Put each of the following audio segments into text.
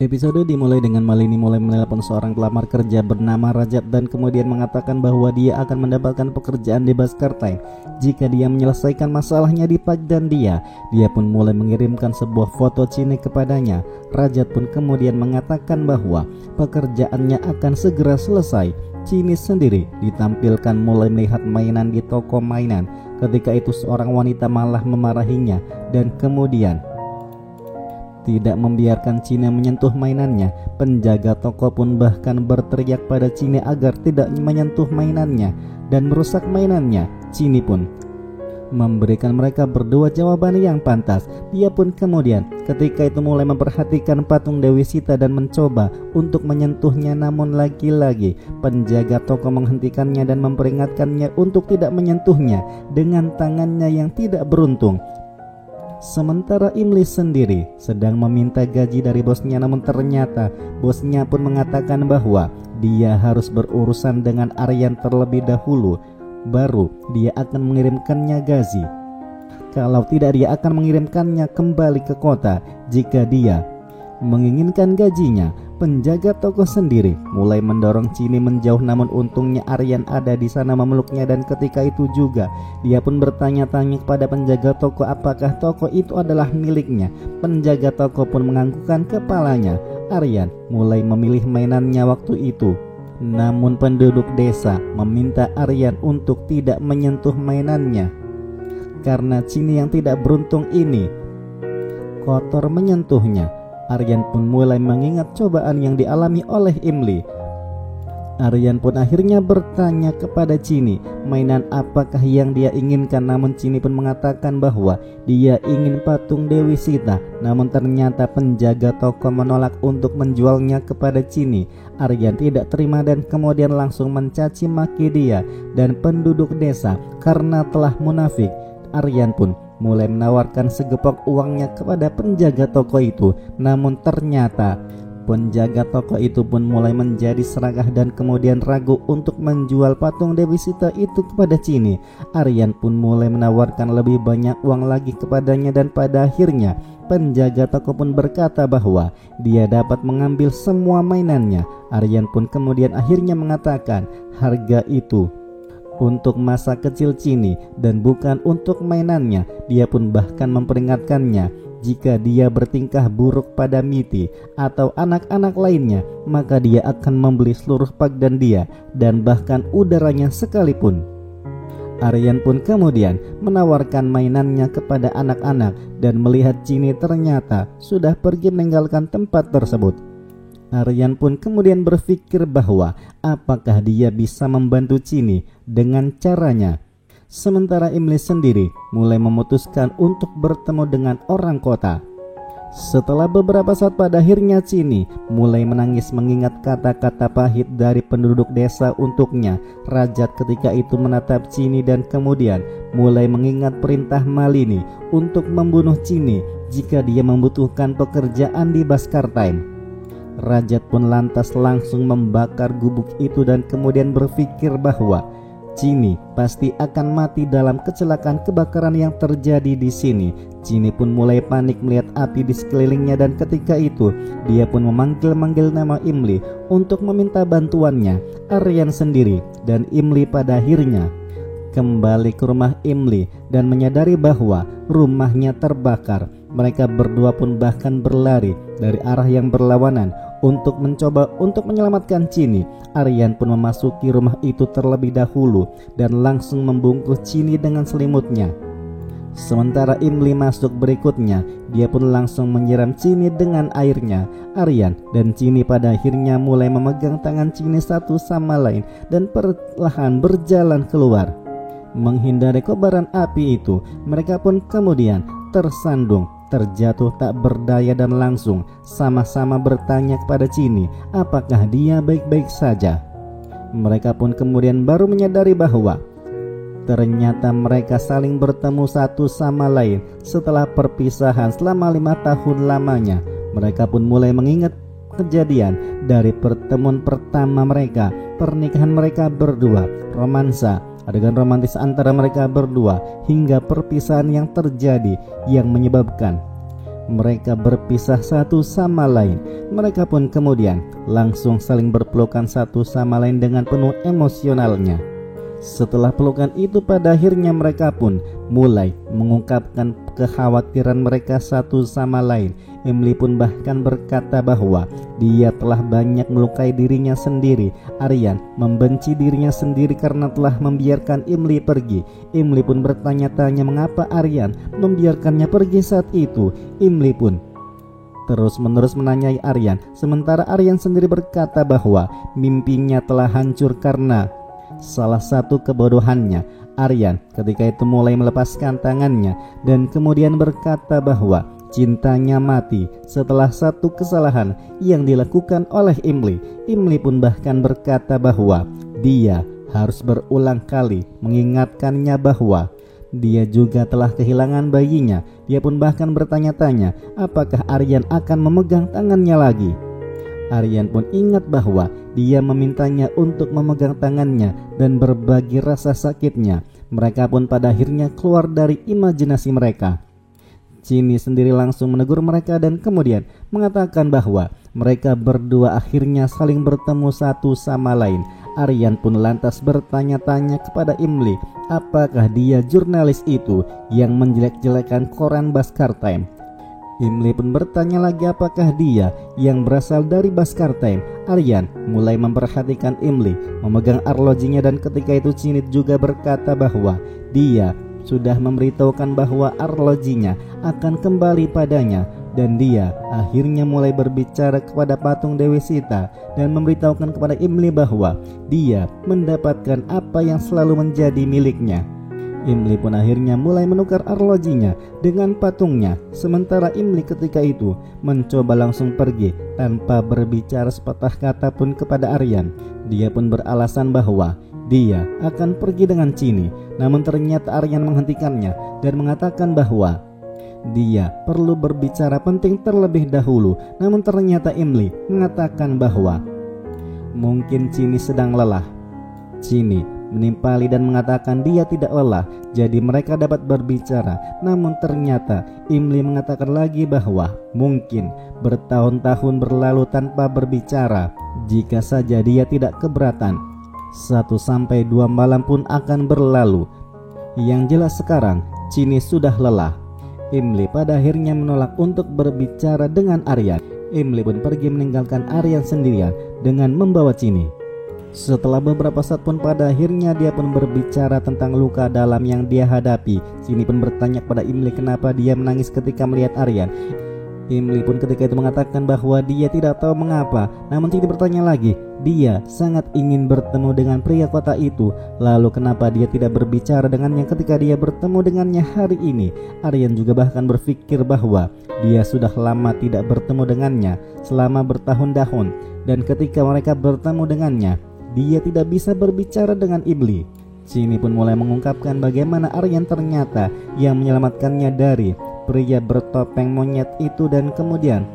Episode dimulai dengan Malini mulai menelepon seorang pelamar kerja bernama Rajat dan kemudian mengatakan bahwa dia akan mendapatkan pekerjaan di Bhaskar Time jika dia menyelesaikan masalahnya di Pak dan dia pun mulai mengirimkan sebuah foto Chini kepadanya. Rajat pun kemudian mengatakan bahwa pekerjaannya akan segera selesai. Chini sendiri ditampilkan mulai melihat mainan di toko mainan. Ketika itu seorang wanita malah memarahinya dan kemudian tidak membiarkan Chini menyentuh mainannya. Penjaga toko pun bahkan berteriak pada Chini agar tidak menyentuh mainannya dan merusak mainannya. Chini pun memberikan mereka berdua jawaban yang pantas. Dia pun kemudian ketika itu mulai memperhatikan patung Dewi Sita dan mencoba untuk menyentuhnya, namun lagi-lagi penjaga toko menghentikannya dan memperingatkannya untuk tidak menyentuhnya dengan tangannya yang tidak beruntung. Sementara Imli sendiri sedang meminta gaji dari bosnya, namun ternyata bosnya pun mengatakan bahwa dia harus berurusan dengan Aryan terlebih dahulu, baru dia akan mengirimkannya gaji. Kalau tidak, dia akan mengirimkannya kembali ke kota jika dia menginginkan gajinya. Penjaga toko sendiri mulai mendorong Chini menjauh, namun untungnya Aryan ada di sana memeluknya dan ketika itu juga dia pun bertanya-tanya kepada penjaga toko apakah toko itu adalah miliknya. Penjaga toko pun menganggukkan kepalanya. Aryan mulai memilih mainannya waktu itu, namun penduduk desa meminta Aryan untuk tidak menyentuh mainannya karena Chini yang tidak beruntung ini kotor menyentuhnya. Aryan pun mulai mengingat cobaan yang dialami oleh Imli. Aryan pun akhirnya bertanya kepada Chini mainan apakah yang dia inginkan, namun Chini pun mengatakan bahwa dia ingin patung Dewi Sita, namun ternyata penjaga toko menolak untuk menjualnya kepada Chini. Aryan tidak terima dan kemudian langsung mencaci maki dia dan penduduk desa karena telah munafik. Aryan pun mulai menawarkan segepok uangnya kepada penjaga toko itu, namun ternyata penjaga toko itu pun mulai menjadi serakah dan kemudian ragu untuk menjual patung Dewi Sita itu kepada Chini. Aryan pun mulai menawarkan lebih banyak uang lagi kepadanya dan pada akhirnya penjaga toko pun berkata bahwa dia dapat mengambil semua mainannya. Aryan pun kemudian akhirnya mengatakan harga itu untuk masa kecil Chini dan bukan untuk mainannya. Dia pun bahkan memperingatkannya jika dia bertingkah buruk pada Miti atau anak-anak lainnya, maka dia akan membeli seluruh Pak dan dia dan bahkan udaranya sekalipun. Aryan pun kemudian menawarkan mainannya kepada anak-anak dan melihat Chini ternyata sudah pergi meninggalkan tempat tersebut. Aryan pun kemudian berpikir bahwa apakah dia bisa membantu Chini dengan caranya. Sementara Imli sendiri mulai memutuskan untuk bertemu dengan orang kota. Setelah beberapa saat pada akhirnya Chini mulai menangis mengingat kata-kata pahit dari penduduk desa untuknya. Rajat ketika itu menatap Chini dan kemudian mulai mengingat perintah Malini untuk membunuh Chini jika dia membutuhkan pekerjaan di Bhaskar Time. Rajat pun lantas langsung membakar gubuk itu dan kemudian berpikir bahwa Chini pasti akan mati dalam kecelakaan kebakaran yang terjadi di sini. Chini pun mulai panik melihat api di sekelilingnya dan ketika itu dia pun memanggil-manggil nama Imli untuk meminta bantuannya. Aryan sendiri dan Imli pada akhirnya kembali ke rumah Imli dan menyadari bahwa rumahnya terbakar. Mereka berdua pun bahkan berlari dari arah yang berlawanan untuk mencoba untuk menyelamatkan Chini. Aryan pun memasuki rumah itu terlebih dahulu dan langsung membungkus Chini dengan selimutnya. Sementara Imli masuk berikutnya, dia pun langsung menyiram Chini dengan airnya. Aryan dan Chini pada akhirnya mulai memegang tangan Chini satu sama lain dan perlahan berjalan keluar. Menghindari kobaran api itu, mereka pun kemudian tersandung, terjatuh tak berdaya dan langsung sama-sama bertanya kepada Chini apakah dia baik-baik saja. Mereka pun kemudian baru menyadari bahwa ternyata mereka saling bertemu satu sama lain setelah perpisahan selama 5 tahun lamanya. Mereka pun mulai mengingat kejadian dari pertemuan pertama mereka, pernikahan mereka berdua, romansa, adegan romantis antara mereka berdua hingga perpisahan yang terjadi yang menyebabkan mereka berpisah satu sama lain. Mereka pun kemudian langsung saling berpelukan satu sama lain dengan penuh emosionalnya. Setelah pelukan itu pada akhirnya mereka pun mulai mengungkapkan kekhawatiran mereka satu sama lain. Emily pun bahkan berkata bahwa dia telah banyak melukai dirinya sendiri. Aryan membenci dirinya sendiri karena telah membiarkan Emily pergi. Emily pun bertanya-tanya mengapa Aryan membiarkannya pergi saat itu. Emily pun terus-menerus menanyai Aryan, sementara Aryan sendiri berkata bahwa mimpinya telah hancur karena salah satu kebodohannya. Aryan ketika itu mulai melepaskan tangannya dan kemudian berkata bahwa cintanya mati setelah satu kesalahan yang dilakukan oleh Emily. Emily pun bahkan berkata bahwa dia harus berulang kali mengingatkannya bahwa dia juga telah kehilangan bayinya. Dia pun bahkan bertanya-tanya apakah Aryan akan memegang tangannya lagi. Aryan pun ingat bahwa dia memintanya untuk memegang tangannya dan berbagi rasa sakitnya. Mereka pun pada akhirnya keluar dari imajinasi mereka. Chini sendiri langsung menegur mereka dan kemudian mengatakan bahwa mereka berdua akhirnya saling bertemu satu sama lain. Aryan pun lantas bertanya-tanya kepada Emily apakah dia jurnalis itu yang menjelek-jelekan koran Bhaskar Time. Emily pun bertanya lagi apakah dia yang berasal dari Bhaskar Time. Aryan mulai memperhatikan Emily memegang arlojinya dan ketika itu Chinit juga berkata bahwa dia sudah memberitahukan bahwa arlojinya akan kembali padanya. Dan dia akhirnya mulai berbicara kepada patung Dewi Sita dan memberitahukan kepada Emily bahwa dia mendapatkan apa yang selalu menjadi miliknya. Emily pun akhirnya mulai menukar arlojinya dengan patungnya. Sementara Emily ketika itu mencoba langsung pergi tanpa berbicara sepatah kata pun kepada Aryan. Dia pun beralasan bahwa dia akan pergi dengan Chini. Namun ternyata Aryan menghentikannya dan mengatakan bahwa dia perlu berbicara penting terlebih dahulu. Namun ternyata Emily mengatakan bahwa mungkin Chini sedang lelah. Chini menimpali dan mengatakan dia tidak lelah, jadi mereka dapat berbicara. Namun ternyata Emily mengatakan lagi bahwa mungkin bertahun-tahun berlalu tanpa berbicara. Jika saja dia tidak keberatan, 1-2 malam pun akan berlalu. Yang jelas sekarang Chini sudah lelah. Emily pada akhirnya menolak untuk berbicara dengan Aryan. Emily pun pergi meninggalkan Aryan sendirian dengan membawa Chini. Setelah beberapa saat pun pada akhirnya dia pun berbicara tentang luka dalam yang dia hadapi. Chini pun bertanya kepada Emily kenapa dia menangis ketika melihat Aryan. Emily pun ketika itu mengatakan bahwa dia tidak tahu mengapa. Namun Chini bertanya lagi, dia sangat ingin bertemu dengan pria kota itu. Lalu kenapa dia tidak berbicara dengannya ketika dia bertemu dengannya hari ini? Aryan juga bahkan berpikir bahwa dia sudah lama tidak bertemu dengannya selama bertahun-tahun. Dan ketika mereka bertemu dengannya, dia tidak bisa berbicara dengan Emily. Chini pun mulai mengungkapkan bagaimana Aryan ternyata yang menyelamatkannya dari pria bertopeng monyet itu dan kemudian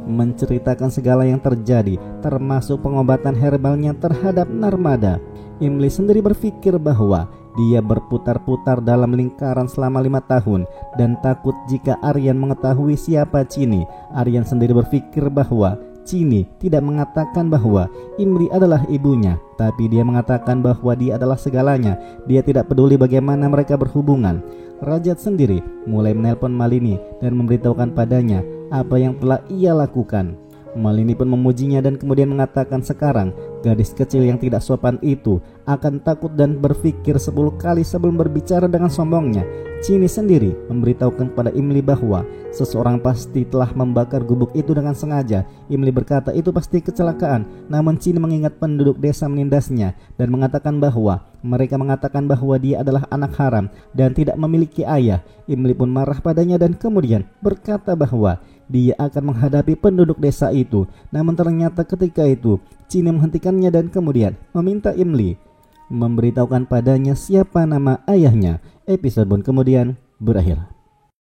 menceritakan segala yang terjadi termasuk pengobatan herbalnya terhadap Narmada. Emily sendiri berpikir bahwa dia berputar-putar dalam lingkaran selama 5 tahun dan takut jika Aryan mengetahui siapa Chini. Aryan sendiri berpikir bahwa Chini tidak mengatakan bahwa Emily adalah ibunya, tapi dia mengatakan bahwa dia adalah segalanya. Dia tidak peduli bagaimana mereka berhubungan. Rajat sendiri mulai menelpon Malini dan memberitahukan padanya apa yang telah ia lakukan. Malini pun memujinya dan kemudian mengatakan sekarang gadis kecil yang tidak sopan itu akan takut dan berpikir 10 kali sebelum berbicara dengan sombongnya. Chini sendiri memberitahukan kepada Emily bahwa seseorang pasti telah membakar gubuk itu dengan sengaja. Emily berkata itu pasti kecelakaan. Namun Chini mengingat penduduk desa menindasnya dan mengatakan bahwa mereka mengatakan bahwa dia adalah anak haram dan tidak memiliki ayah. Emily pun marah padanya dan kemudian berkata bahwa dia akan menghadapi penduduk desa itu. Namun ternyata ketika itu Chini menghentikannya dan kemudian meminta Emily memberitahukan padanya siapa nama ayahnya. Episode pun kemudian berakhir.